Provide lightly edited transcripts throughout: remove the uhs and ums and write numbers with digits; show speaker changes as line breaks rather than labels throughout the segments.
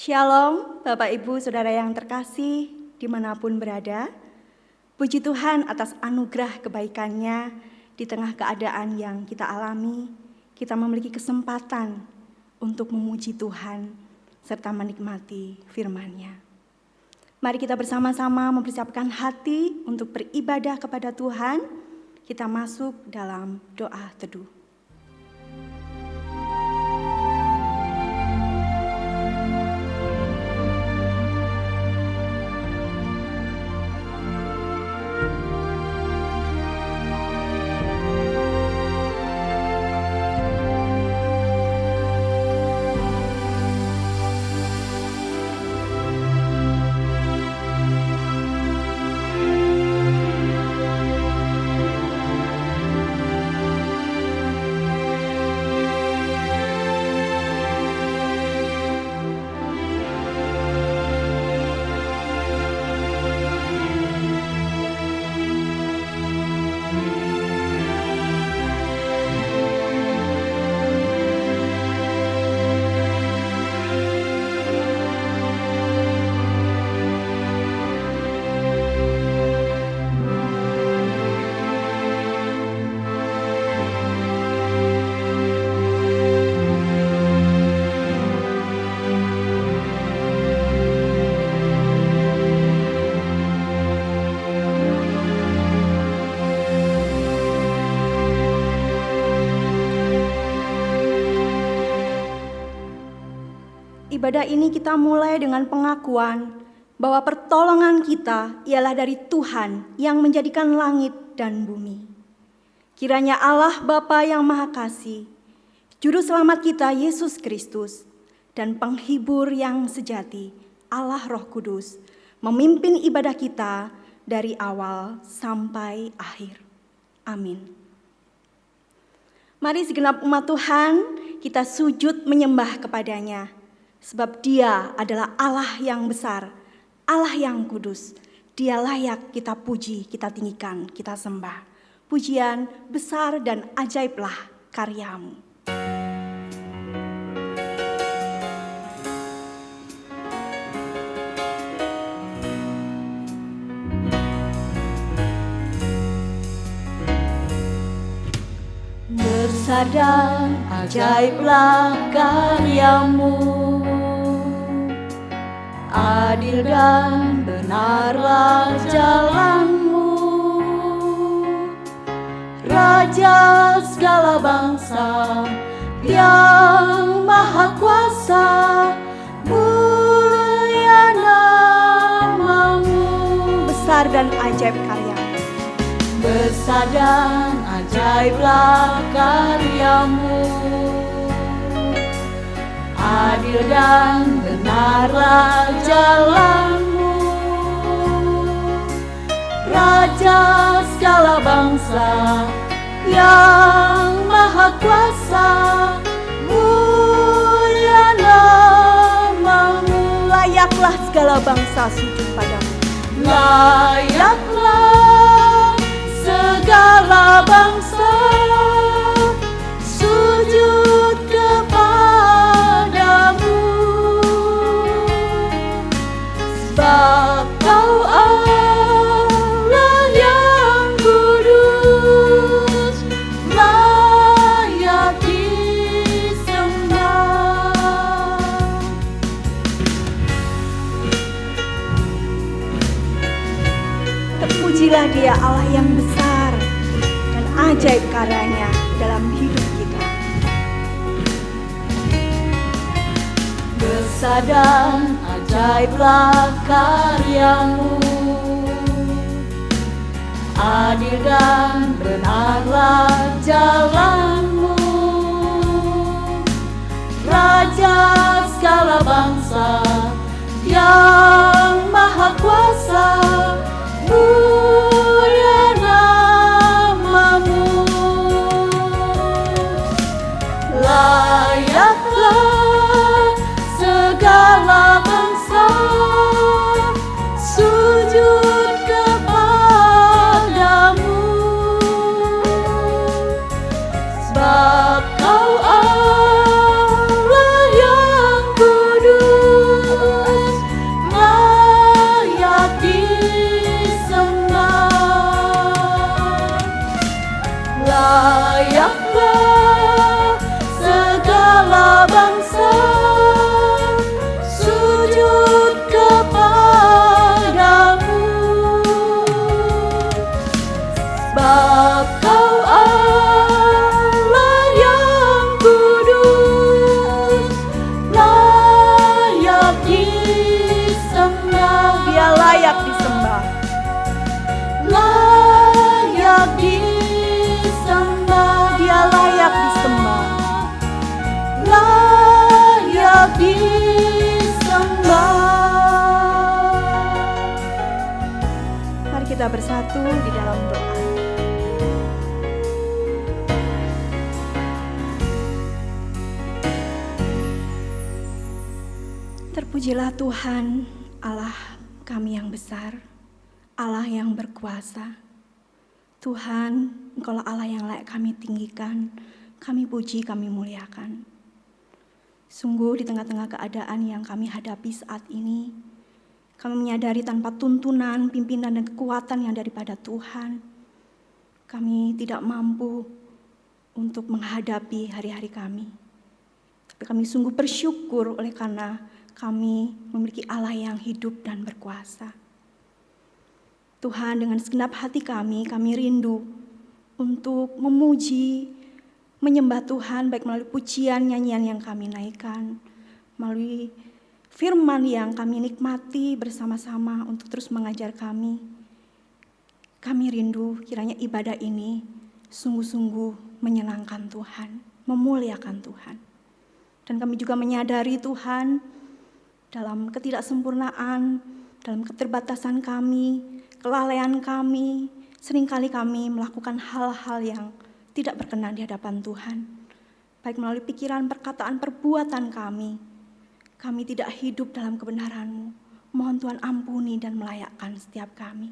Shalom, Bapak Ibu Saudara yang terkasih dimanapun berada. Puji Tuhan atas anugerah kebaikan-Nya di tengah keadaan yang kita alami. Kita memiliki kesempatan untuk memuji Tuhan serta menikmati firman-Nya. Mari kita bersama-sama mempersiapkan hati untuk beribadah kepada Tuhan. Kita masuk dalam doa teduh. Ibadah ini kita mulai dengan pengakuan bahwa pertolongan kita ialah dari Tuhan yang menjadikan langit dan bumi. Kiranya Allah Bapa yang Maha Kasih, Juru Selamat kita Yesus Kristus, dan Penghibur yang sejati Allah Roh Kudus memimpin ibadah kita dari awal sampai akhir. Amin. Mari segenap umat Tuhan kita sujud menyembah kepada-Nya. Sebab Dia adalah Allah yang besar, Allah yang kudus. Dia layak kita puji, kita tinggikan, kita sembah. Pujian besar dan ajaiblah karya-Mu. Besar dan ajaiblah karya-Mu, adil dan benarlah jalan-Mu, Raja segala bangsa yang maha kuasa, mulia nama-Mu. Besar dan ajaib karya-Mu, besar dan ajaiblah karya-Mu, adil dan benarlah jalan-Mu, Raja segala bangsa yang maha kuasa, mulia nama-Mu. Layaklah segala bangsa sujud padamu, layaklah segala bangsa sujud kepadamu, sebab Kau Allah yang kudus, layak disembah. Terpujilah Dia Allah yang besar dan ajaib karyanya dalam hidup kita. Besar dan ajaiblah karya-Mu, adil dan benarlah jalan-Mu, Raja segala bangsa yang maha kuasa, mulia nama-Mu. Layaklah segala bangsa sujud kepadamu, sebab Kau Allah kita bersatu di dalam doa. Terpujilah Tuhan, Allah kami yang besar, Allah yang berkuasa. Tuhan, Engkaulah Allah yang layak kami tinggikan, kami puji, kami muliakan. Sungguh di tengah-tengah keadaan yang kami hadapi saat ini, kami menyadari tanpa tuntunan, pimpinan, dan kekuatan yang daripada Tuhan, kami tidak mampu untuk menghadapi hari-hari kami. Tapi kami sungguh bersyukur oleh karena kami memiliki Allah yang hidup dan berkuasa. Tuhan, dengan segenap hati kami rindu untuk memuji, menyembah Tuhan baik melalui pujian, nyanyian yang kami naikkan, melalui firman yang kami nikmati bersama-sama untuk terus mengajar kami. Kami rindu kiranya ibadah ini sungguh-sungguh menyenangkan Tuhan, memuliakan Tuhan. Dan kami juga menyadari Tuhan, dalam ketidaksempurnaan, dalam keterbatasan kami, kelalaian kami, seringkali kami melakukan hal-hal yang tidak berkenan di hadapan Tuhan. Baik melalui pikiran, perkataan, perbuatan kami tidak hidup dalam kebenaran-Mu. Mohon Tuhan ampuni dan melayakkan setiap kami.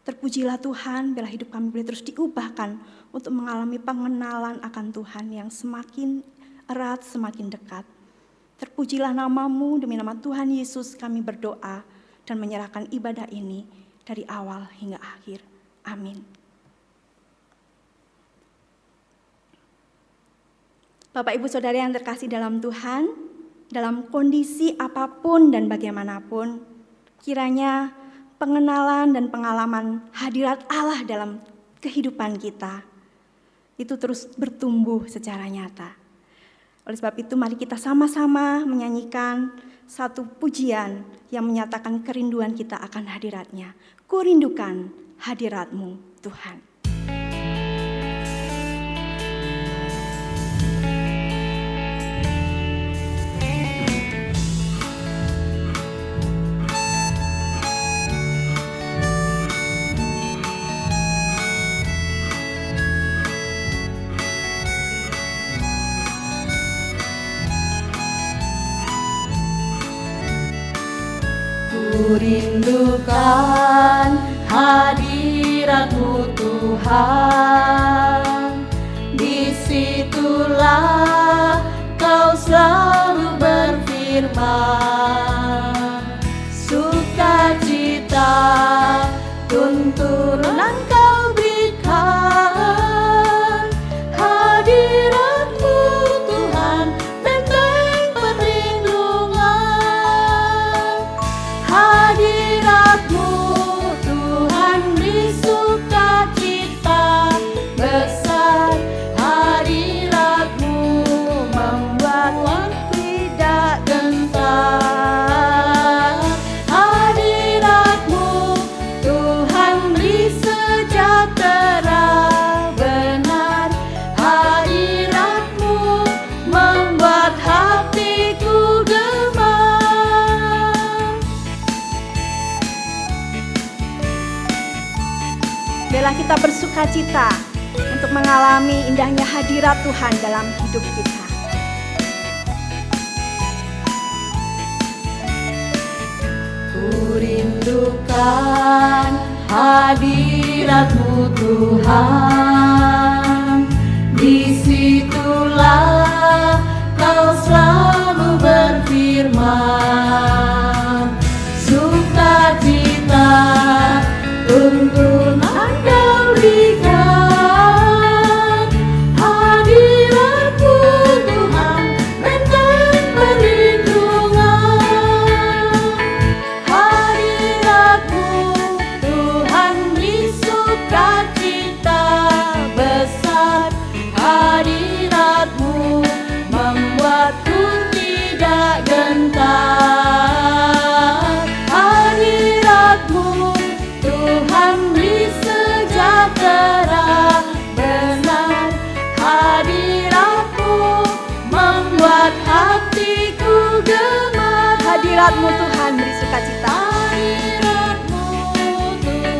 Terpujilah Tuhan, bila hidup kami boleh terus diubahkan untuk mengalami pengenalan akan Tuhan yang semakin erat, semakin dekat. Terpujilah nama-Mu, demi nama Tuhan Yesus kami berdoa dan menyerahkan ibadah ini dari awal hingga akhir. Amin. Bapak Ibu Saudara yang terkasih dalam Tuhan, dalam kondisi apapun dan bagaimanapun, kiranya pengenalan dan pengalaman hadirat Allah dalam kehidupan kita itu terus bertumbuh secara nyata. Oleh sebab itu mari kita sama-sama menyanyikan satu pujian yang menyatakan kerinduan kita akan hadirat-Nya. Ku rindukan hadirat-Mu Tuhan.
Ku rindukan hadirat-Mu Tuhan, disitulah Kau selalu berfirman, sukacita tuntunan Kau berikan, hadirat-Mu Tuhan benteng perlindungan, hadirat-Mu Tuhan beri sukacita besar, hadirat-Mu membuat tidak gentar, hadirat-Mu Tuhan beri sejahtera benar, hadirat-Mu membuat hatiku gemar.
Biarlah kita bersukacita untuk mengalami indahnya hadirat Tuhan dalam hidup kita.
Ku rindukan hadirat-Mu Tuhan, disitulah Kau selalu berfirman, sukacita tuntunan Kau berikan, hadirat-Mu Tuhan benteng perlindungan, hadirat-Mu Tuhan beri sukacita besar, hadirat-Mu membuatku tidak gentar, hadirat-Mu Tuhan beri sejahtera benar, hadirat-Mu membuat hatiku gemar,
Hadirat-Mu Tuhan beri sukacita.
hadirat-Mu Tuhan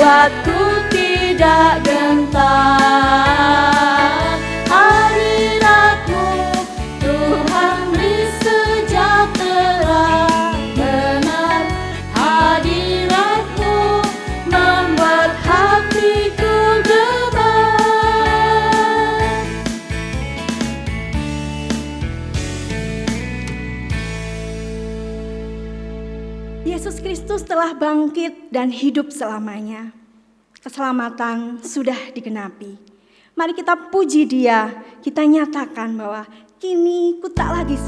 membuatku tidak gentar. Hadirat-Mu Tuhan beri sejahtera benar. Hadirat-Mu membuat hatiku gemar.
Yesus Kristus telah bangkit dan hidup selamanya. Keselamatan sudah digenapi. Mari kita puji Dia, kita nyatakan bahwa kini ku tak lagi.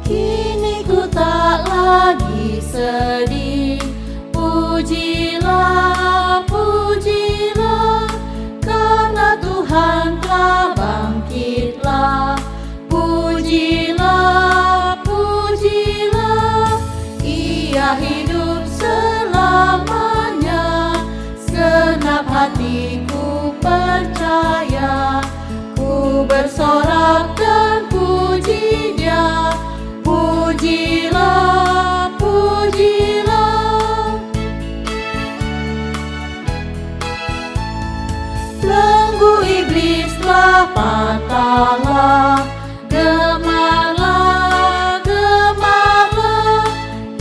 Kini ku tak lagi sedih. Pujilah, pujilah, karena Tuhan telah bangkitlah. Pujilah, pujilah, Ia hidup selamanya. Segenap hatiku percaya, ku bersorak dan puji Dia. Pujilah, pujilah, belenggu iblis telah patahlah. Gemarlah, gemarlah,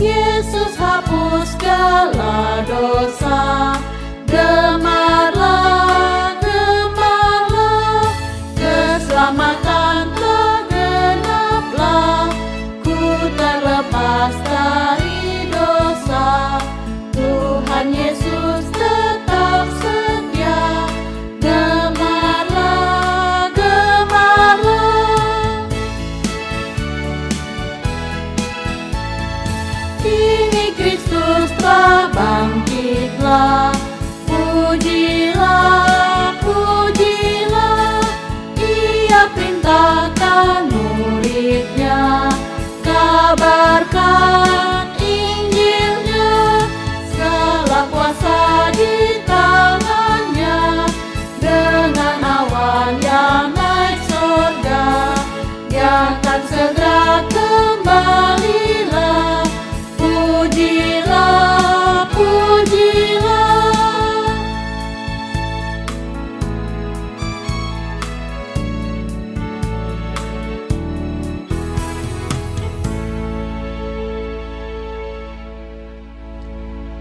Yesus hapus segala dosa. Gemarlah, gemarlah, keselamatan telah genaplah. Ku terlepas dari dosa, Tuhan Yesus tetap setia. Gemarlah, gemarlah, kini Kristus telah bangkitlah. Pujilah, pujilah, Ia perintahkan murid-Nya. Kabarkan Injil-Nya, segala kuasa di tangan-Nya. Dengan awan yang naik surga, Dia akan segera kembalilah. Pujilah, pujilah,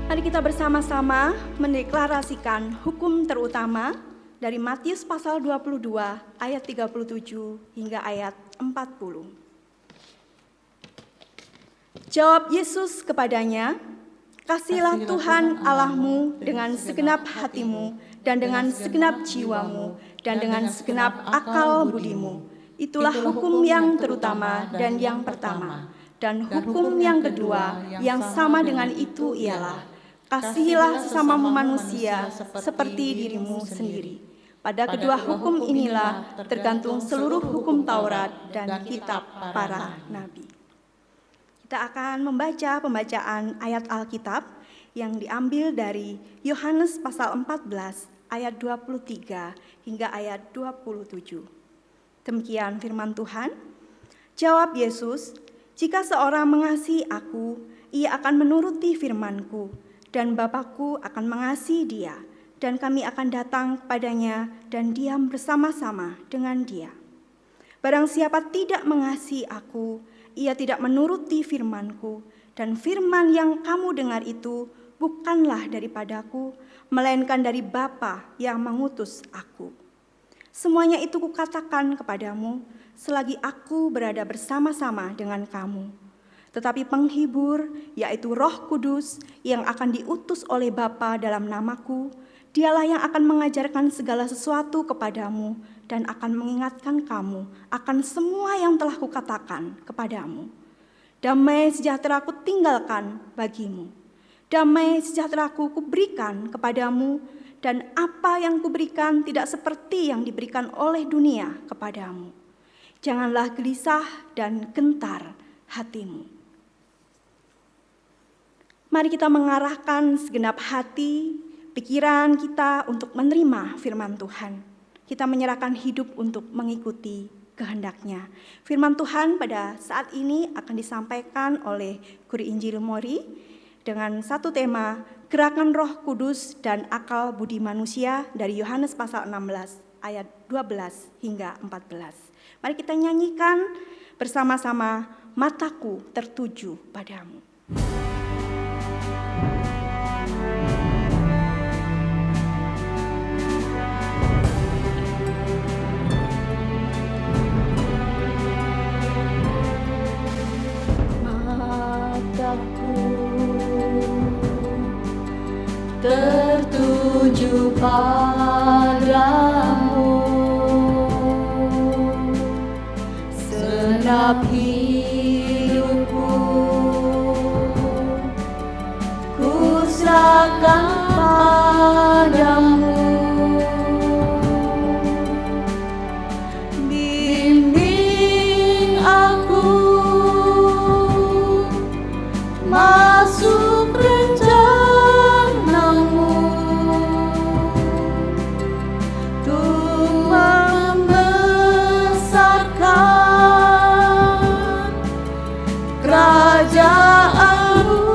Mari kita bersama-sama mendeklarasikan hukum terutama dari Matius pasal 22 ayat 37 hingga ayat 40. Jawab Yesus kepadanya, "Kasihilah Tuhan Allahmu dengan segenap hatimu dan dengan segenap jiwamu dan dengan segenap akal budimu." Itulah hukum yang terutama dan yang pertama. Dan hukum yang kedua yang sama dengan itu ialah, kasihilah sesamamu manusia seperti dirimu sendiri. Pada kedua hukum inilah tergantung seluruh hukum Taurat dan kitab para nabi. Kita akan membaca pembacaan ayat Alkitab yang diambil dari Yohanes pasal 14 ayat 23 hingga ayat 27. Demikian firman Tuhan. Jawab Yesus, "Jika seorang mengasihi aku, ia akan menuruti firman-Ku, dan Bapa-Ku akan mengasihi dia, dan kami akan datang kepadanya dan diam bersama-sama dengan dia. Barang siapa tidak mengasihi aku, ia tidak menuruti firman-Ku, dan firman yang kamu dengar itu bukanlah daripadaku, melainkan dari Bapa yang mengutus aku. Semuanya itu kukatakan kepadamu, selagi aku berada bersama-sama dengan kamu. Tetapi penghibur, yaitu Roh Kudus yang akan diutus oleh Bapa dalam namaku, Dialah yang akan mengajarkan segala sesuatu kepadamu dan akan mengingatkan kamu akan semua yang telah kukatakan kepadamu. Damai sejahtera ku tinggalkan bagimu. Damai sejahtera ku kuberikan kepadamu, dan apa yang kuberikan tidak seperti yang diberikan oleh dunia kepadamu. Janganlah gelisah dan gentar hatimu." Mari kita mengarahkan segenap hati, pikiran kita untuk menerima firman Tuhan. Kita menyerahkan hidup untuk mengikuti kehendak-Nya. Firman Tuhan pada saat ini akan disampaikan oleh Guru Injil Mori dengan satu tema, Gerakan Roh Kudus dan Akal Budi Manusia dari Yohanes pasal 16 ayat 12 hingga 14. Mari kita nyanyikan bersama-sama, Mataku Tertuju Padamu.
Tertuju padamu, senap hidupku ku serahkan padamu. Bimbing aku masuk rencanamu, untuk membesarkan kerajaanmu.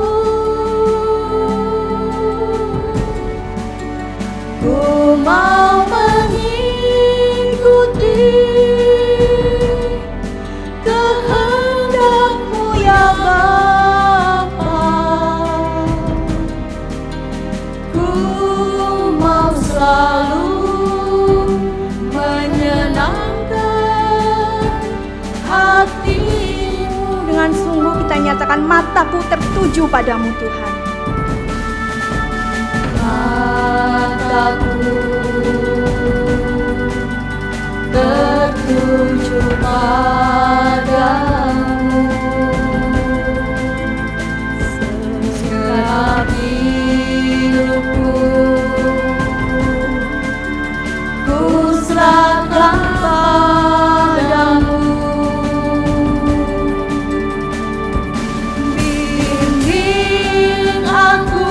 Ku mau mengikuti kehendak-Mu ya Bapa. Ku mau selalu menyenangkan hati-Mu.
Dengan sungguh kita nyatakan, mataku tertuju padamu Tuhan.
Mataku tertuju padamu, segenap hidupku ku serahkan padamu. Bimbing aku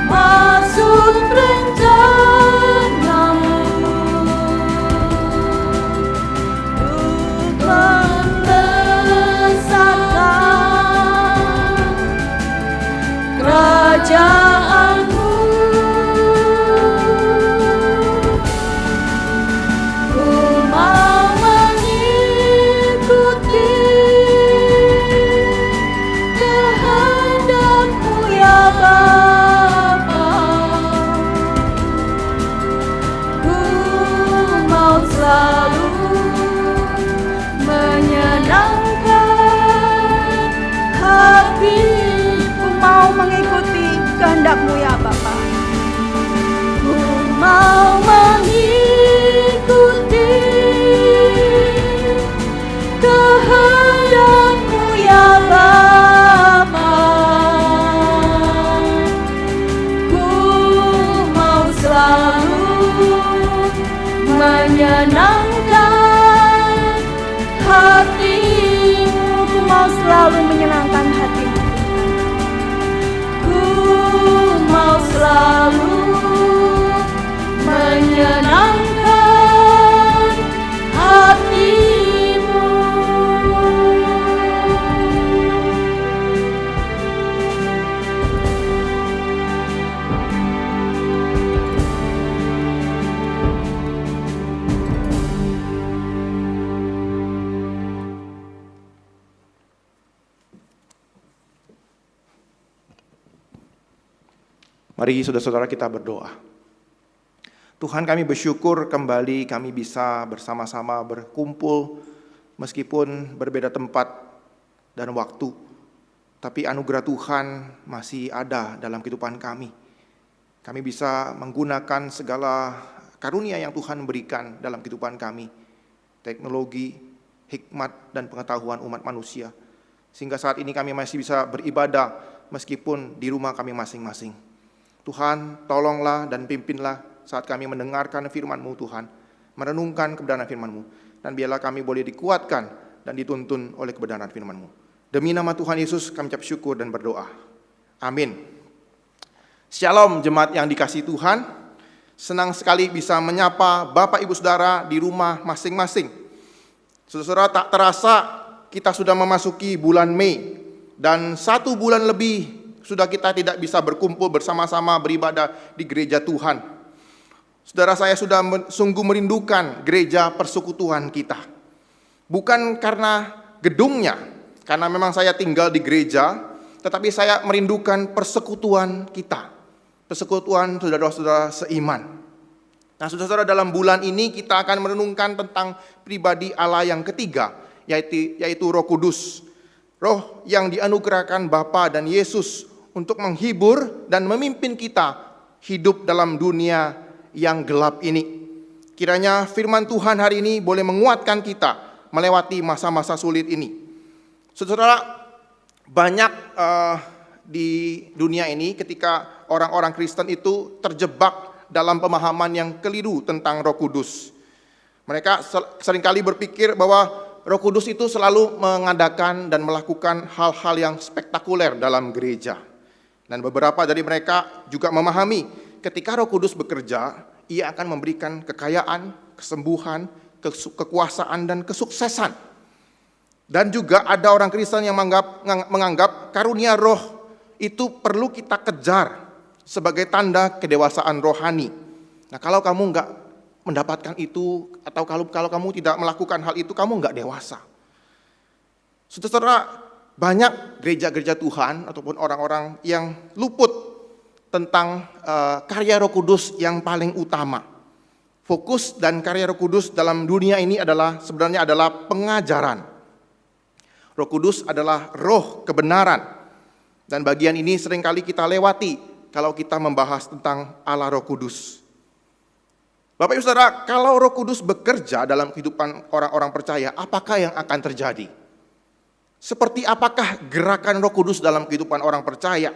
masuk rencana-Mu, untuk membesarkan kerajaan-Mu. Ku mau mengikuti kehendak-Mu ya Bapa. Ku mau selalu menyenangkan hati.
Ku mau mengikuti kehendak-Mu ya Bapa.
Ku mau mengikuti kehendak-Mu ya Bapa. Ku mau selalu menyenangkan hati-Mu.
Ku mau selalu menyenangkan hati-Mu.
Ku mau selalu menyenangkan hati-Mu.
Mari saudara-saudara kita berdoa. Tuhan, kami bersyukur kembali kami bisa bersama-sama berkumpul meskipun berbeda tempat dan waktu. Tapi anugerah Tuhan masih ada dalam kehidupan kami. Kami bisa menggunakan segala karunia yang Tuhan berikan dalam kehidupan kami. Teknologi, hikmat, dan pengetahuan umat manusia. Sehingga saat ini kami masih bisa beribadah meskipun di rumah kami masing-masing. Tuhan, tolonglah dan pimpinlah saat kami mendengarkan firman-Mu Tuhan, merenungkan kebenaran firman-Mu, dan biarlah kami boleh dikuatkan dan dituntun oleh kebenaran firman-Mu. Demi nama Tuhan Yesus kami ucap syukur dan berdoa. Amin. Shalom jemaat yang dikasihi Tuhan. Senang sekali bisa menyapa Bapak Ibu Saudara di rumah masing-masing. Saudara, tak terasa kita sudah memasuki bulan Mei. Dan 1 bulan lebih sudah kita tidak bisa berkumpul bersama-sama beribadah di gereja Tuhan. Saudara, saya sudah sungguh merindukan gereja persekutuan kita. Bukan karena gedungnya, karena memang saya tinggal di gereja, tetapi saya merindukan persekutuan kita. Persekutuan saudara-saudara seiman. Nah, saudara-saudara, dalam bulan ini kita akan merenungkan tentang pribadi Allah yang ketiga, yaitu Roh Kudus. Roh yang dianugerahkan Bapa dan Yesus untuk menghibur dan memimpin kita hidup dalam dunia yang gelap ini. Kiranya firman Tuhan hari ini boleh menguatkan kita melewati masa-masa sulit ini. Saudara, banyak di dunia ini ketika orang-orang Kristen itu terjebak dalam pemahaman yang keliru tentang Roh Kudus. Mereka seringkali berpikir bahwa Roh Kudus itu selalu mengadakan dan melakukan hal-hal yang spektakuler dalam gereja. Dan beberapa dari mereka juga memahami ketika Roh Kudus bekerja, ia akan memberikan kekayaan, kesembuhan, kekuasaan, dan kesuksesan. Dan juga ada orang Kristen yang menganggap karunia roh itu perlu kita kejar sebagai tanda kedewasaan rohani. Nah, kalau kamu enggak mendapatkan itu, atau kalau kamu tidak melakukan hal itu, kamu enggak dewasa. Saudara, banyak gereja-gereja Tuhan ataupun orang-orang yang luput tentang karya Roh Kudus yang paling utama. Fokus dan karya Roh Kudus dalam dunia ini sebenarnya adalah pengajaran. Roh Kudus adalah roh kebenaran. Dan bagian ini seringkali kita lewati kalau kita membahas tentang Allah Roh Kudus. Bapak Ibu Saudara, kalau Roh Kudus bekerja dalam kehidupan orang-orang percaya, apakah yang akan terjadi? Seperti apakah gerakan Roh Kudus dalam kehidupan orang percaya?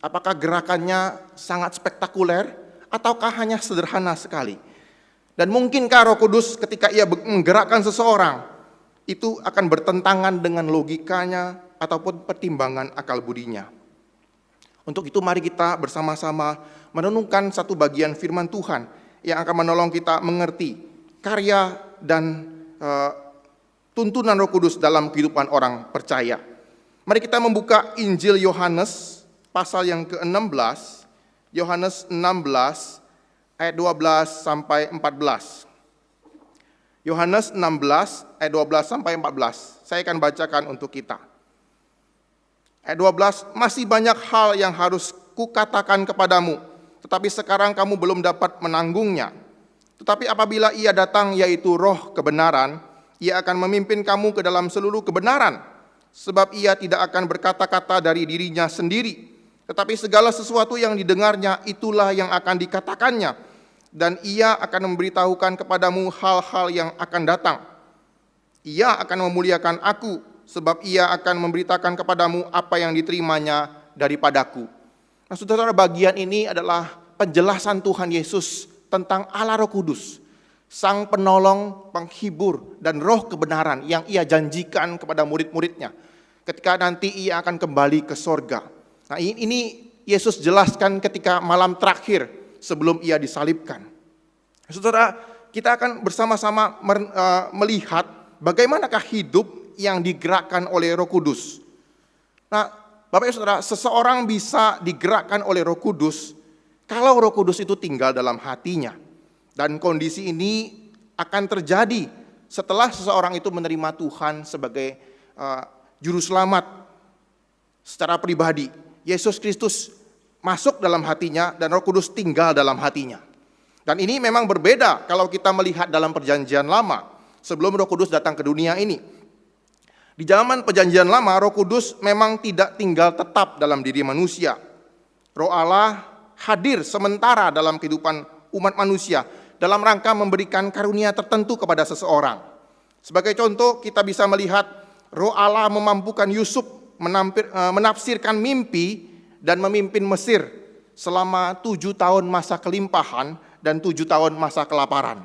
Apakah gerakannya sangat spektakuler ataukah hanya sederhana sekali? Dan mungkinkah Roh Kudus ketika ia menggerakkan seseorang itu akan bertentangan dengan logikanya ataupun pertimbangan akal budinya? Untuk itu mari kita bersama-sama merenungkan satu bagian firman Tuhan yang akan menolong kita mengerti karya dan tuntunan Roh Kudus dalam kehidupan orang percaya. Mari kita membuka Injil Yohanes pasal yang ke-16, Yohanes 16 ayat 12 sampai 14. Yohanes 16 ayat 12 sampai 14. Saya akan bacakan untuk kita. Ayat 12, masih banyak hal yang harus kukatakan kepadamu, tetapi sekarang kamu belum dapat menanggungnya. Tetapi apabila ia datang, yaitu Roh kebenaran, ia akan memimpin kamu ke dalam seluruh kebenaran. Sebab ia tidak akan berkata-kata dari dirinya sendiri, tetapi segala sesuatu yang didengarnya itulah yang akan dikatakannya. Dan ia akan memberitahukan kepadamu hal-hal yang akan datang. Ia akan memuliakan aku, sebab ia akan memberitakan kepadamu apa yang diterimanya daripadaku. Nah, saudara, bagian ini adalah penjelasan Tuhan Yesus tentang Allah Roh Kudus, Sang Penolong, Penghibur, dan Roh kebenaran yang ia janjikan kepada murid-muridnya ketika nanti ia akan kembali ke sorga. Nah, ini Yesus jelaskan ketika malam terakhir sebelum ia disalibkan. Saudara, kita akan bersama-sama melihat bagaimanakah hidup yang digerakkan oleh Roh Kudus. Nah, Bapak Ibu Saudara, seseorang bisa digerakkan oleh Roh Kudus kalau Roh Kudus itu tinggal dalam hatinya. Dan kondisi ini akan terjadi setelah seseorang itu menerima Tuhan sebagai juru selamat secara pribadi. Yesus Kristus masuk dalam hatinya dan Roh Kudus tinggal dalam hatinya. Dan ini memang berbeda kalau kita melihat dalam Perjanjian Lama sebelum Roh Kudus datang ke dunia ini. Di zaman Perjanjian Lama, Roh Kudus memang tidak tinggal tetap dalam diri manusia. Roh Allah hadir sementara dalam kehidupan umat manusia dalam rangka memberikan karunia tertentu kepada seseorang. Sebagai contoh, kita bisa melihat Roh Allah memampukan Yusuf menafsirkan mimpi dan memimpin Mesir selama 7 tahun masa kelimpahan dan 7 tahun masa kelaparan.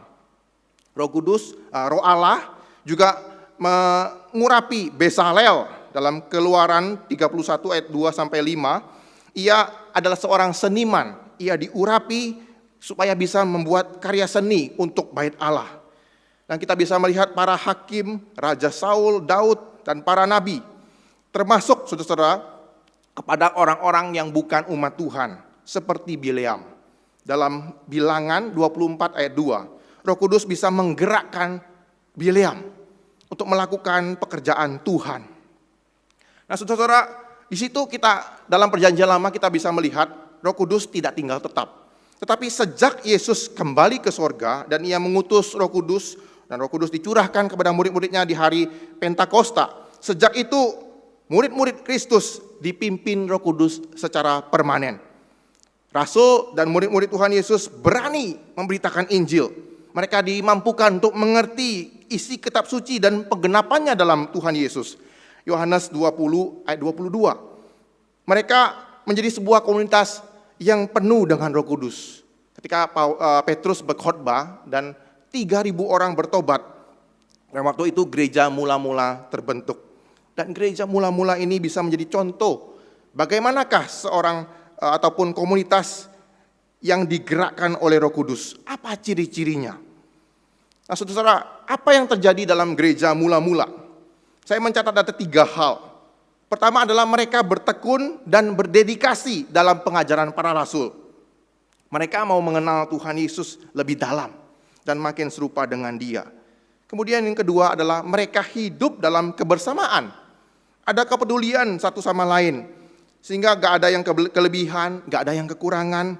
Roh Kudus, Roh Allah juga mengurapi Bezalel dalam Keluaran 31 ayat 2 sampai 5, ia adalah seorang seniman. Ia diurapi supaya bisa membuat karya seni untuk bait Allah. Dan kita bisa melihat para hakim, Raja Saul, Daud, dan para nabi. Termasuk saudara-saudara kepada orang-orang yang bukan umat Tuhan. Seperti Bileam. Dalam Bilangan 24 ayat 2, Roh Kudus bisa menggerakkan Bileam untuk melakukan pekerjaan Tuhan. Nah saudara-saudara, di situ kita dalam perjanjian lama kita bisa melihat Roh Kudus tidak tinggal tetap. Tetapi sejak Yesus kembali ke sorga dan ia mengutus Roh Kudus, dan Roh Kudus dicurahkan kepada murid-muridnya di hari Pentakosta. Sejak itu murid-murid Kristus dipimpin Roh Kudus secara permanen. Rasul dan murid-murid Tuhan Yesus berani memberitakan Injil. Mereka dimampukan untuk mengerti isi kitab suci dan penggenapannya dalam Tuhan Yesus. Yohanes 20 ayat 22. Mereka menjadi sebuah komunitas yang penuh dengan Roh Kudus. Ketika Petrus berkhotbah dan 3.000 orang bertobat, dan waktu itu gereja mula-mula terbentuk. Dan gereja mula-mula ini bisa menjadi contoh bagaimanakah seorang ataupun komunitas yang digerakkan oleh Roh Kudus. Apa ciri-cirinya? Nah saudara, apa yang terjadi dalam gereja mula-mula? Saya mencatat ada 3 hal. Pertama adalah mereka bertekun dan berdedikasi dalam pengajaran para rasul. Mereka mau mengenal Tuhan Yesus lebih dalam dan makin serupa dengan Dia. Kemudian yang kedua adalah mereka hidup dalam kebersamaan. Ada kepedulian satu sama lain. Sehingga gak ada yang kelebihan, gak ada yang kekurangan.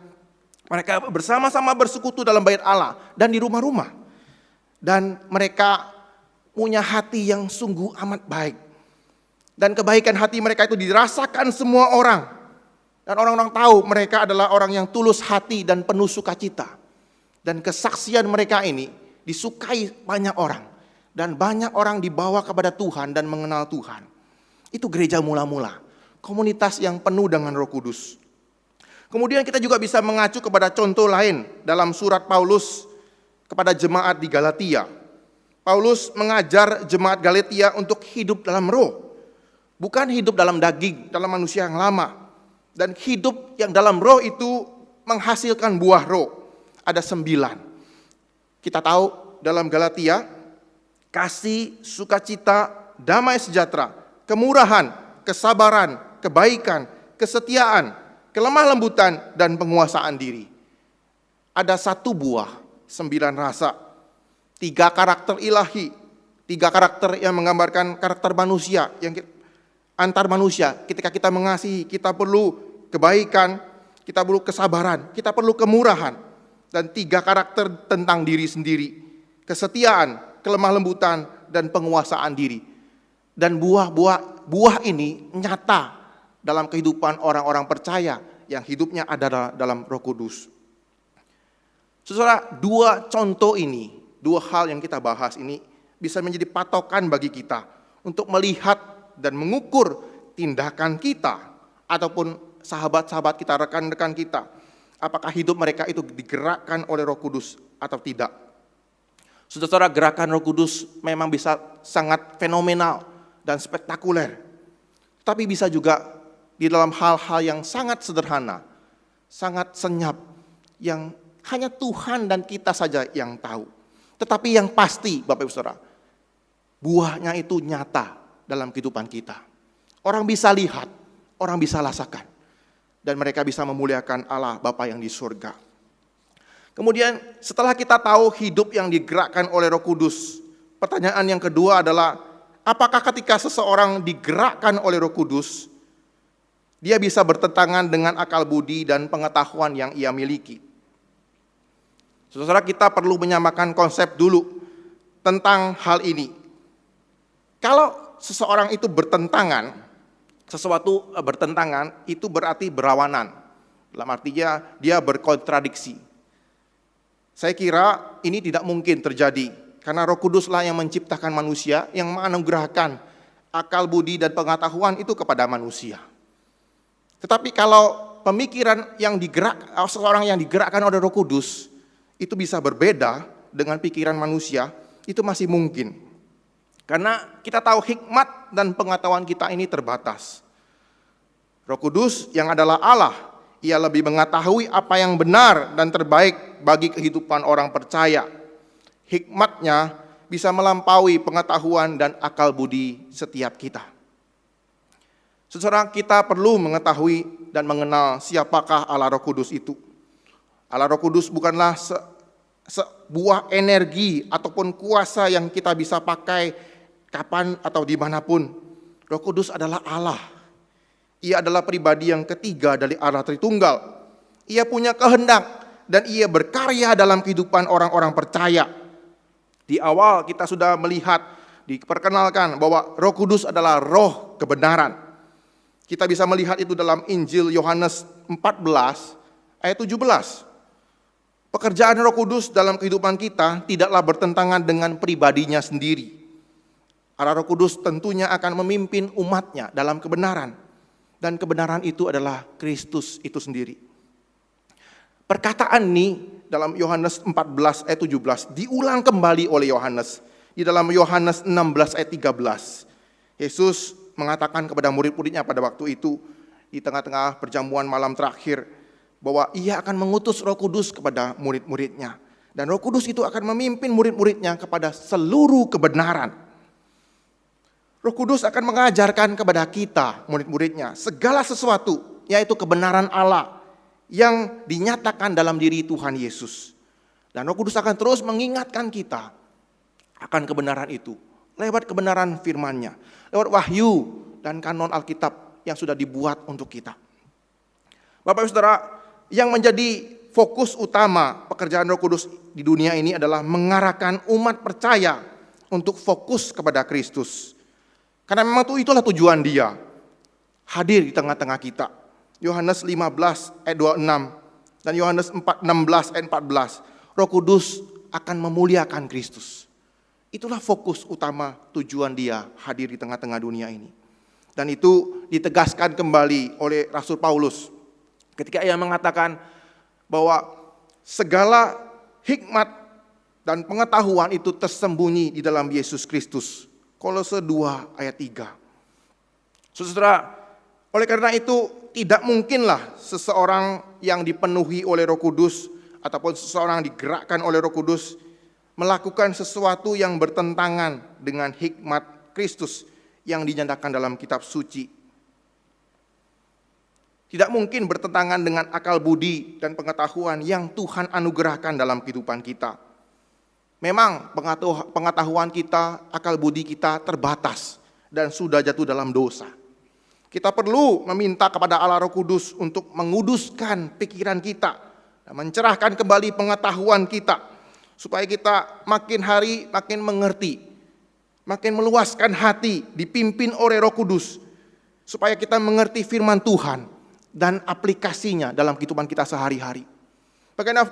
Mereka bersama-sama bersekutu dalam bait Allah dan di rumah-rumah. Dan mereka punya hati yang sungguh amat baik. Dan kebaikan hati mereka itu dirasakan semua orang. Dan orang-orang tahu mereka adalah orang yang tulus hati dan penuh sukacita. Dan kesaksian mereka ini disukai banyak orang. Dan banyak orang dibawa kepada Tuhan dan mengenal Tuhan. Itu gereja mula-mula. Komunitas yang penuh dengan Roh Kudus. Kemudian kita juga bisa mengacu kepada contoh lain dalam surat Paulus kepada jemaat di Galatia. Paulus mengajar jemaat Galatia untuk hidup dalam roh. Bukan hidup dalam daging, dalam manusia yang lama. Dan hidup yang dalam roh itu menghasilkan buah roh. Ada 9. Kita tahu dalam Galatia, kasih, sukacita, damai sejahtera, kemurahan, kesabaran, kebaikan, kesetiaan, kelemah lembutan, dan penguasaan diri. Ada 1 buah, 9 rasa, 3 karakter ilahi, 3 karakter yang menggambarkan karakter manusia, yang antar manusia. Ketika kita mengasihi, kita perlu kebaikan, kita perlu kesabaran, kita perlu kemurahan, dan 3 karakter tentang diri sendiri, kesetiaan, kelemah lembutan, dan penguasaan diri. Dan buah ini nyata dalam kehidupan orang-orang percaya yang hidupnya ada dalam Roh Kudus. Saudara, 2 contoh ini, 2 hal yang kita bahas ini bisa menjadi patokan bagi kita untuk melihat dan mengukur tindakan kita ataupun sahabat-sahabat kita, rekan-rekan kita. Apakah hidup mereka itu digerakkan oleh Roh Kudus atau tidak. Saudara, gerakan Roh Kudus memang bisa sangat fenomenal dan spektakuler. Tapi bisa juga di dalam hal-hal yang sangat sederhana, sangat senyap, yang hanya Tuhan dan kita saja yang tahu. Tetapi yang pasti, Bapak Ibu Saudara, buahnya itu nyata dalam kehidupan kita. Orang bisa lihat, orang bisa rasakan. Dan mereka bisa memuliakan Allah Bapa yang di surga. Kemudian setelah kita tahu hidup yang digerakkan oleh Roh Kudus, pertanyaan yang kedua adalah, apakah ketika seseorang digerakkan oleh Roh Kudus, dia bisa bertentangan dengan akal budi dan pengetahuan yang ia miliki? Saudara, kita perlu menyamakan konsep dulu tentang hal ini. Kalau seseorang itu bertentangan, sesuatu bertentangan, itu berarti berlawanan. Dalam artinya dia berkontradiksi. Saya kira ini tidak mungkin terjadi, karena Roh Kuduslah yang menciptakan manusia, yang menganugerahkan akal budi dan pengetahuan itu kepada manusia. Tetapi kalau pemikiran yang seseorang yang digerakkan oleh Roh Kudus itu bisa berbeda dengan pikiran manusia, itu masih mungkin. Karena kita tahu hikmat dan pengetahuan kita ini terbatas. Roh Kudus yang adalah Allah, Ia lebih mengetahui apa yang benar dan terbaik bagi kehidupan orang percaya. Hikmatnya bisa melampaui pengetahuan dan akal budi setiap kita. Saudara, kita perlu mengetahui dan mengenal siapakah Allah Roh Kudus itu. Allah Roh Kudus bukanlah sebuah energi ataupun kuasa yang kita bisa pakai kapan atau dimanapun. Roh Kudus adalah Allah. Ia adalah pribadi yang ketiga dari Allah Tritunggal. Ia punya kehendak dan Ia berkarya dalam kehidupan orang-orang percaya. Di awal kita sudah melihat, diperkenalkan bahwa Roh Kudus adalah roh kebenaran. Kita bisa melihat itu dalam Injil Yohanes 14 ayat 17. Pekerjaan Roh Kudus dalam kehidupan kita tidaklah bertentangan dengan pribadinya sendiri. Allah Roh Kudus tentunya akan memimpin umatnya dalam kebenaran. Dan kebenaran itu adalah Kristus itu sendiri. Perkataan ini dalam Yohanes 14 ayat 17 diulang kembali oleh Yohanes. Di dalam Yohanes 16 ayat 13. Yesus mengatakan kepada murid-muridnya pada waktu itu, di tengah-tengah perjamuan malam terakhir, bahwa Ia akan mengutus Roh Kudus kepada murid-muridnya. Dan Roh Kudus itu akan memimpin murid-muridnya kepada seluruh kebenaran. Roh Kudus akan mengajarkan kepada kita, murid-muridnya, segala sesuatu, yaitu kebenaran Allah yang dinyatakan dalam diri Tuhan Yesus. Dan Roh Kudus akan terus mengingatkan kita akan kebenaran itu, lewat kebenaran firman-Nya, lewat wahyu dan kanon Alkitab yang sudah dibuat untuk kita. Bapak Ibu Saudara, yang menjadi fokus utama pekerjaan Roh Kudus di dunia ini adalah mengarahkan umat percaya untuk fokus kepada Kristus. Karena memang itulah tujuan Dia, hadir di tengah-tengah kita. Yohanes 15 ayat 26 dan Yohanes 16 ayat 14. Roh Kudus akan memuliakan Kristus. Itulah fokus utama tujuan Dia hadir di tengah-tengah dunia ini. Dan itu ditegaskan kembali oleh Rasul Paulus ketika ia mengatakan bahwa segala hikmat dan pengetahuan itu tersembunyi di dalam Yesus Kristus. Kolose 2 ayat 3. Saudara, oleh karena itu tidak mungkinlah seseorang yang dipenuhi oleh Roh Kudus ataupun seseorang digerakkan oleh Roh Kudus melakukan sesuatu yang bertentangan dengan hikmat Kristus yang dinyatakan dalam kitab suci. Tidak mungkin bertentangan dengan akal budi dan pengetahuan yang Tuhan anugerahkan dalam kehidupan kita. Memang pengetahuan kita, akal budi kita terbatas dan sudah jatuh dalam dosa. Kita perlu meminta kepada Allah Roh Kudus untuk menguduskan pikiran kita dan mencerahkan kembali pengetahuan kita supaya kita makin hari makin mengerti, makin meluaskan hati, dipimpin oleh Roh Kudus supaya kita mengerti firman Tuhan dan aplikasinya dalam kehidupan kita sehari-hari.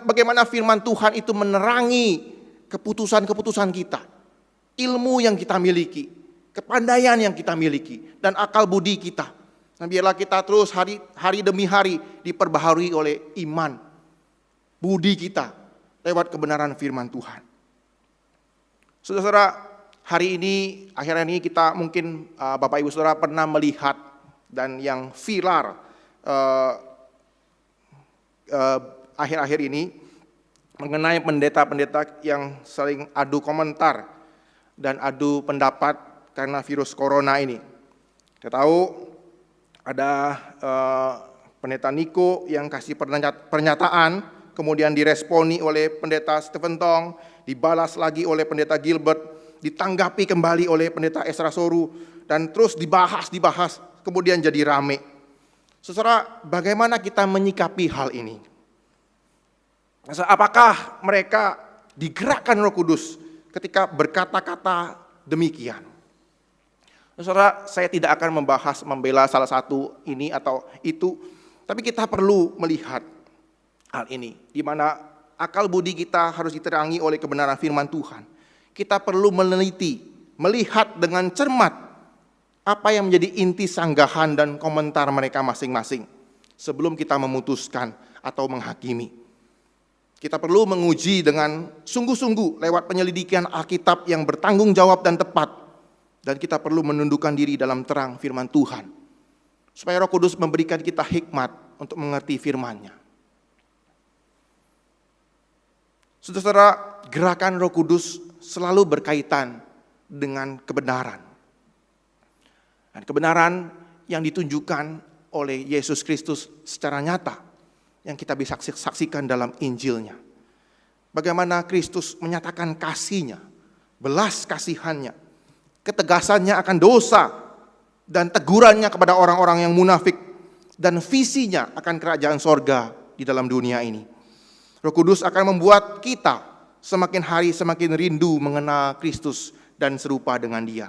Bagaimana firman Tuhan itu menerangi keputusan-keputusan kita, ilmu yang kita miliki, kepandaian yang kita miliki, dan akal budi kita. Dan biarlah kita terus hari demi hari diperbaharui oleh iman, budi kita, lewat kebenaran firman Tuhan. Saudara-saudara, hari ini, akhir-akhir ini kita mungkin Bapak Ibu Saudara pernah melihat dan yang viral akhir-akhir ini, mengenai pendeta-pendeta yang sering adu komentar dan adu pendapat karena virus corona ini. Kita tahu ada pendeta Niko yang kasih pernyataan, kemudian diresponi oleh pendeta Stephen Tong, dibalas lagi oleh pendeta Gilbert, ditanggapi kembali oleh pendeta Ezra Soru, dan terus dibahas, kemudian jadi rame. Saudara, bagaimana kita menyikapi hal ini? Apakah mereka digerakkan Roh Kudus ketika berkata-kata demikian? Saudara, saya tidak akan membela salah satu ini atau itu, tapi kita perlu melihat hal ini, di mana akal budi kita harus diterangi oleh kebenaran firman Tuhan. Kita perlu meneliti, melihat dengan cermat apa yang menjadi inti sanggahan dan komentar mereka masing-masing sebelum kita memutuskan atau menghakimi. Kita perlu menguji dengan sungguh-sungguh lewat penyelidikan Alkitab yang bertanggung jawab dan tepat Dan kita perlu menundukkan diri dalam terang firman Tuhan. Supaya Roh Kudus memberikan kita hikmat untuk mengerti firman-Nya. Saudara, gerakan Roh Kudus selalu berkaitan dengan kebenaran. Dan kebenaran yang ditunjukkan oleh Yesus Kristus secara nyata yang kita bisa saksikan dalam Injil-Nya. Bagaimana Kristus menyatakan kasih-Nya, belas kasihan-Nya, ketegasannya akan dosa, dan tegurannya kepada orang-orang yang munafik, dan visinya akan kerajaan sorga di dalam dunia ini. Roh Kudus akan membuat kita semakin hari semakin rindu mengenal Kristus dan serupa dengan Dia.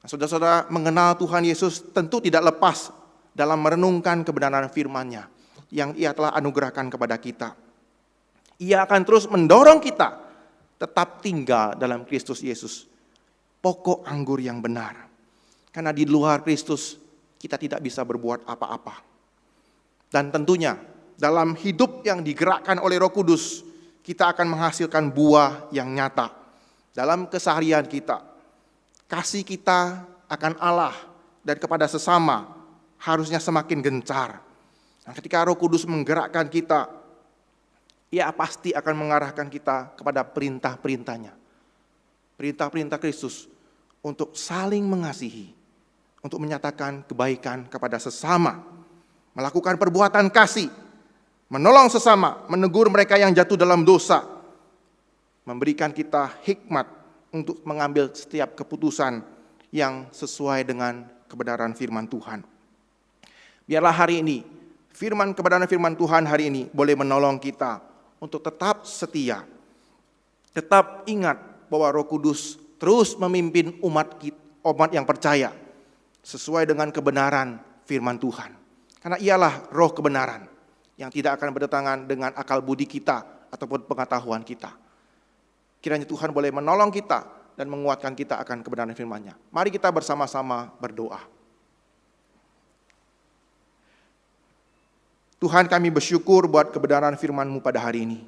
Nah, saudara-saudara, mengenal Tuhan Yesus tentu tidak lepas dalam merenungkan kebenaran firman-Nya yang Ia telah anugerahkan kepada kita. Ia akan terus mendorong kita tetap tinggal dalam Kristus Yesus, pokok anggur yang benar. Karena di luar Kristus kita tidak bisa berbuat apa-apa. Dan tentunya dalam hidup yang digerakkan oleh Roh Kudus, kita akan menghasilkan buah yang nyata. Dalam keseharian kita, kasih kita akan Allah dan kepada sesama harusnya semakin gencar. Nah, ketika Roh Kudus menggerakkan kita, Ia pasti akan mengarahkan kita kepada perintah-perintah-Nya. Perintah-perintah Kristus untuk saling mengasihi, untuk menyatakan kebaikan kepada sesama, melakukan perbuatan kasih, menolong sesama, menegur mereka yang jatuh dalam dosa, memberikan kita hikmat untuk mengambil setiap keputusan yang sesuai dengan kebenaran firman Tuhan. Biarlah hari ini, kebenaran firman Tuhan hari ini boleh menolong kita untuk tetap setia, tetap ingat bahwa Roh Kudus terus memimpin umat yang percaya sesuai dengan kebenaran firman Tuhan. Karena Ialah Roh kebenaran yang tidak akan bertentangan dengan akal budi kita ataupun pengetahuan kita. Kiranya Tuhan boleh menolong kita dan menguatkan kita akan kebenaran firman-Nya. Mari kita bersama-sama berdoa. Tuhan, kami bersyukur buat kebenaran firman-Mu pada hari ini.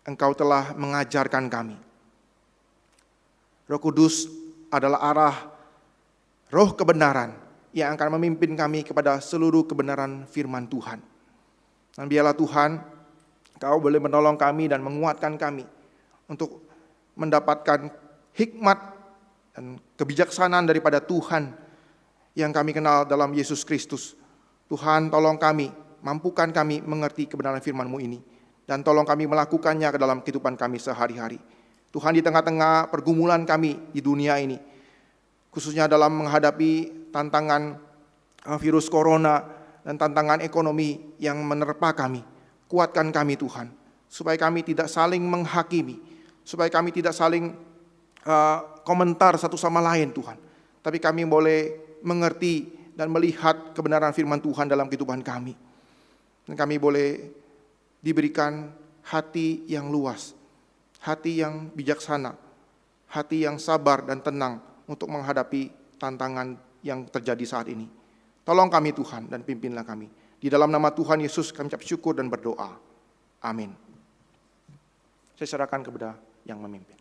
Engkau telah mengajarkan kami. Roh Kudus adalah arah roh kebenaran yang akan memimpin kami kepada seluruh kebenaran firman Tuhan. Dan biarlah Tuhan, Engkau boleh menolong kami dan menguatkan kami untuk mendapatkan hikmat dan kebijaksanaan daripada Tuhan yang kami kenal dalam Yesus Kristus. Tuhan, tolong kami, mampukan kami mengerti kebenaran firman-Mu ini, dan tolong kami melakukannya ke dalam kehidupan kami sehari-hari. Tuhan, di tengah-tengah pergumulan kami di dunia ini, khususnya dalam menghadapi tantangan virus corona dan tantangan ekonomi yang menerpa kami, kuatkan kami Tuhan, supaya kami tidak saling menghakimi, supaya kami tidak saling komentar satu sama lain Tuhan, tapi kami boleh mengerti dan melihat kebenaran firman Tuhan dalam kehidupan kami. Dan kami boleh diberikan hati yang luas, hati yang bijaksana, hati yang sabar dan tenang untuk menghadapi tantangan yang terjadi saat ini. Tolong kami Tuhan dan pimpinlah kami. Di dalam nama Tuhan Yesus kami ucap syukur dan berdoa. Amin. Saya serahkan kepada yang memimpin.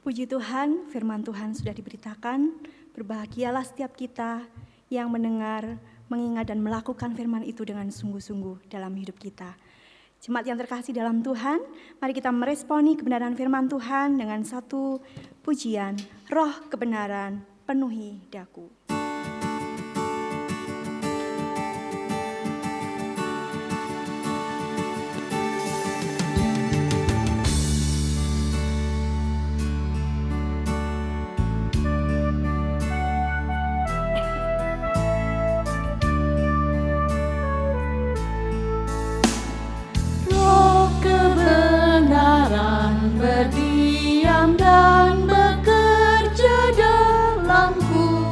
Puji Tuhan, firman Tuhan sudah diberitakan. Berbahagialah setiap kita yang mendengar, mengingat dan melakukan firman itu dengan sungguh-sungguh dalam hidup kita. Jemaat yang terkasih dalam Tuhan, mari kita meresponi kebenaran firman Tuhan dengan satu pujian, Roh kebenaran penuhi daku.
Berdiam dan bekerja dalamku,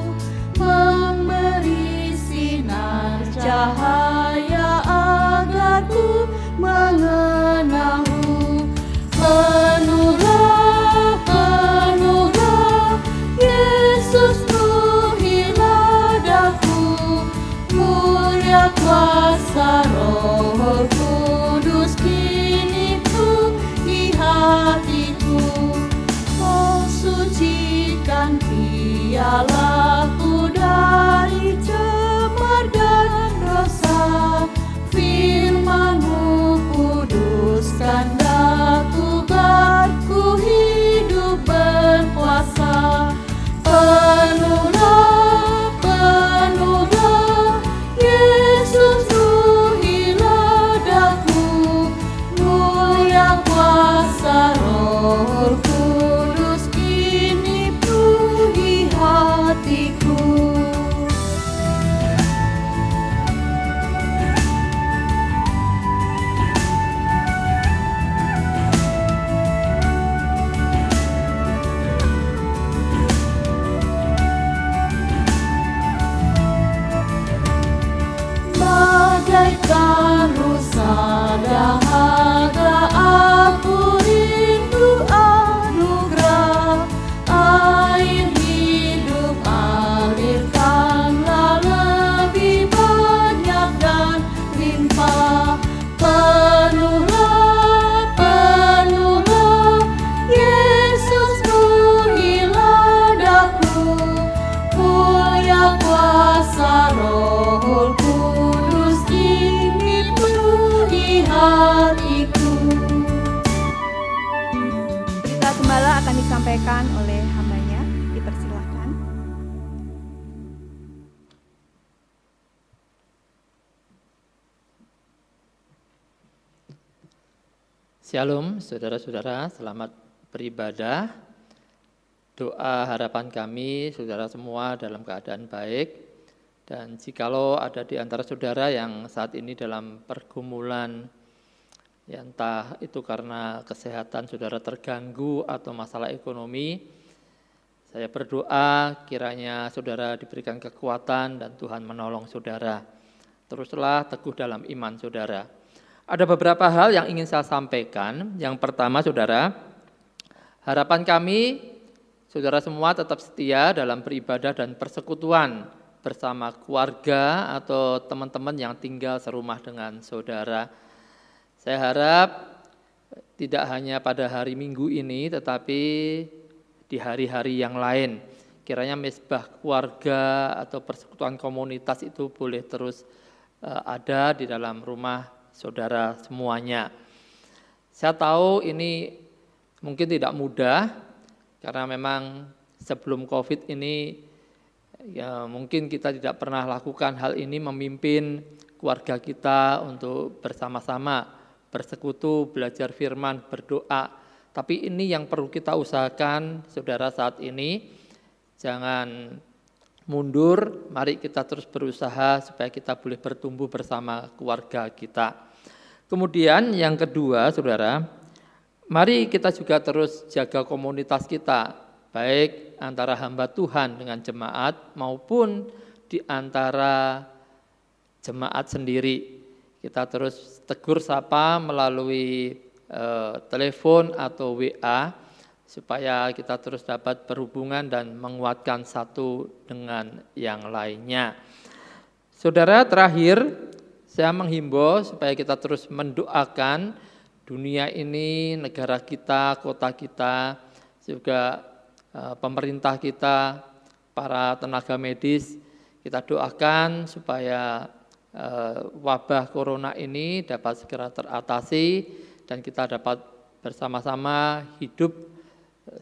Biarlah dari cemar dan dosa, firman-Mu kuduskan daku, ku hidup berpuasa. Penuhlah, penuhlah, Yesus ruhilah daku, mulia kuasa Roh Kudus kini penuhi hatiku. Bagaikan rusa dahaga, aku rindu anugerah. Air hidup alirkanlah lebih banyak dan limpah. Penuhlah, penuhlah, Yesus ruhilah daku, mulia kuasa Roh Kudus kini penuhi hatiku.
Berita gembala akan disampaikan oleh hambanya. Dipersilahkan.
Shalom saudara-saudara, selamat beribadah. Doa harapan kami saudara semua dalam keadaan baik. Dan jikalau ada di antara saudara yang saat ini dalam pergumulan, ya entah itu karena kesehatan saudara terganggu atau masalah ekonomi, saya berdoa kiranya saudara diberikan kekuatan dan Tuhan menolong saudara. Teruslah teguh dalam iman saudara. Ada beberapa hal yang ingin saya sampaikan. Yang pertama saudara, harapan kami saudara semua tetap setia dalam beribadah dan persekutuan bersama keluarga atau teman-teman yang tinggal serumah dengan saudara. Saya harap tidak hanya pada hari Minggu ini, tetapi di hari-hari yang lain. Kiranya mesbah keluarga atau persekutuan komunitas itu boleh terus ada di dalam rumah saudara semuanya. Saya tahu ini mungkin tidak mudah, karena memang sebelum COVID ini ya mungkin kita tidak pernah lakukan hal ini, memimpin keluarga kita untuk bersama-sama bersekutu, belajar firman, berdoa. Tapi ini yang perlu kita usahakan saudara saat ini, jangan mundur, mari kita terus berusaha supaya kita boleh bertumbuh bersama keluarga kita. Kemudian yang kedua saudara, mari kita juga terus jaga komunitas kita, baik antara hamba Tuhan dengan jemaat maupun di antara jemaat sendiri. Kita terus tegur sapa melalui telepon atau WA supaya kita terus dapat berhubungan dan menguatkan satu dengan yang lainnya. Saudara, terakhir saya menghimbau supaya kita terus mendoakan dunia ini, negara kita, kota kita, juga pemerintah kita, para tenaga medis. Kita doakan supaya wabah corona ini dapat segera teratasi dan kita dapat bersama-sama hidup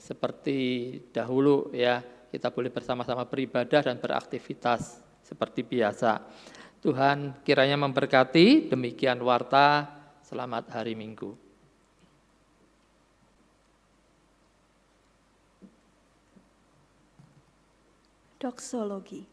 seperti dahulu ya. Kita boleh bersama-sama beribadah dan beraktivitas seperti biasa. Tuhan kiranya memberkati. Demikian warta. Selamat hari Minggu.
Doksologi.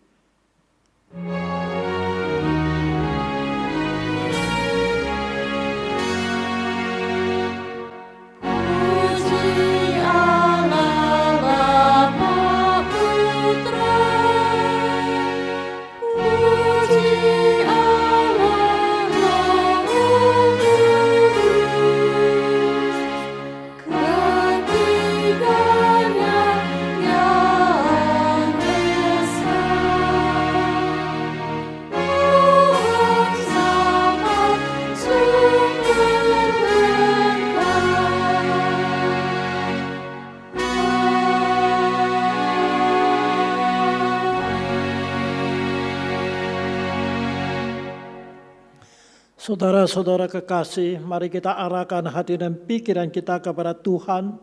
Saudara-saudara kekasih, mari kita arahkan hati dan pikiran kita kepada Tuhan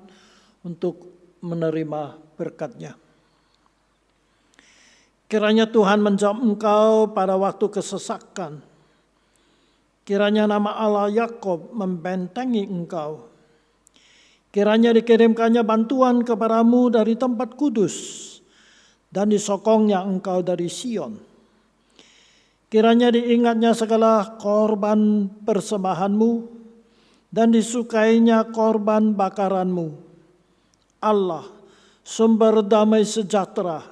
untuk menerima berkat-Nya. Kiranya Tuhan menjawab engkau pada waktu kesesakan. Kiranya nama Allah Yakub membentengi engkau. Kiranya dikirimkannya bantuan kepadamu dari tempat kudus dan disokongnya engkau dari Sion. Kiranya diingatnya segala korban persembahanmu dan disukainya korban bakaranmu. Allah, sumber damai sejahtera,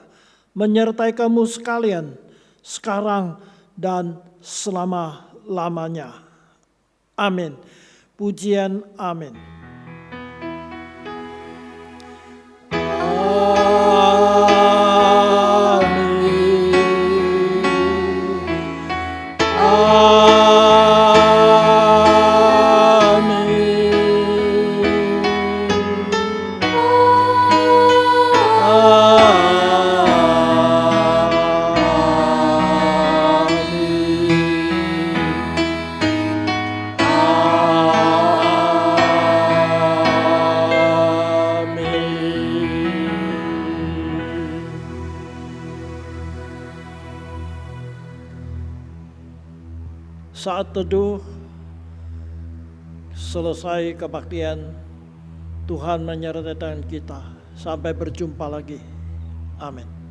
menyertai kamu sekalian, sekarang dan selama-lamanya. Amin. Pujian amin. Saat teduh selesai kebaktian, Tuhan menyertai kita. Sampai berjumpa lagi. Amin.